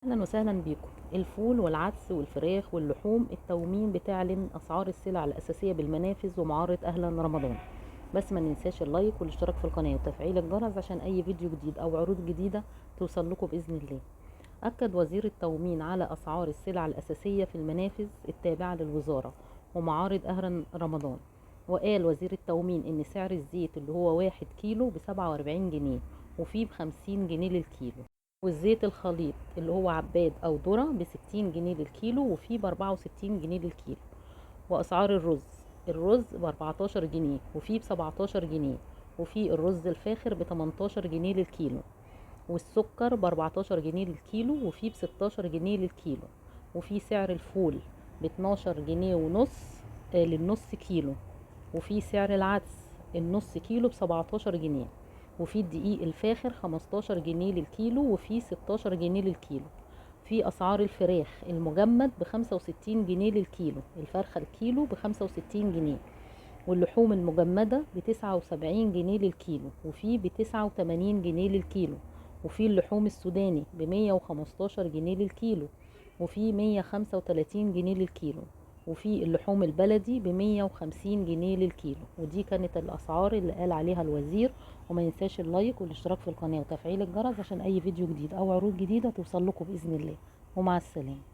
اهلا وسهلا بيكم. الفول والعدس والفراخ واللحوم التومين بتعلن اسعار السلع الاساسيه بالمنافذ ومعارض اهلا رمضان. بس ما ننساش اللايك والاشتراك في القناه وتفعيل الجرس عشان اي فيديو جديد او عروض جديده توصل لكم باذن الله. اكد وزير التومين على اسعار السلع الاساسيه في المنافذ التابعه للوزاره ومعارض اهلا رمضان. وقال وزير التومين ان سعر الزيت اللي هو 1 كيلو ب47 جنيه وفيه ب50 جنيه للكيلو، والزيت الخليط اللي هو عباد او ذرة ب60 جنيه للكيلو وفيه ب64 جنيه للكيلو. واسعار الرز ب14 جنيه وفيه ب17 جنيه، وفيه الرز الفاخر ب18 جنيه للكيلو، والسكر ب14 جنيه للكيلو وفيه ب16 جنيه للكيلو، وفيه سعر الفول ب12 جنيه ونص للنص كيلو، وفي سعر العدس النص كيلو ب17 جنيه، وفي الدقيق الفاخر 15 جنيه للكيلو وفي 16 جنيه للكيلو. في أسعار الفراخ المجمد ب65 جنيه للكيلو، الفرخة الكيلو ب65 جنيه، واللحوم المجمدة ب79 جنيه للكيلو وفي ب89 جنيه للكيلو، وفي اللحوم السوداني ب115 جنيه للكيلو وفي 135 جنيه للكيلو، وفي اللحوم البلدي ب150 جنيه للكيلو. ودي كانت الأسعار اللي قال عليها الوزير. وما ينساش اللايك والاشتراك في القناة وتفعيل الجرس عشان أي فيديو جديد أو عروض جديدة توصل لكم بإذن الله. ومع السلامة.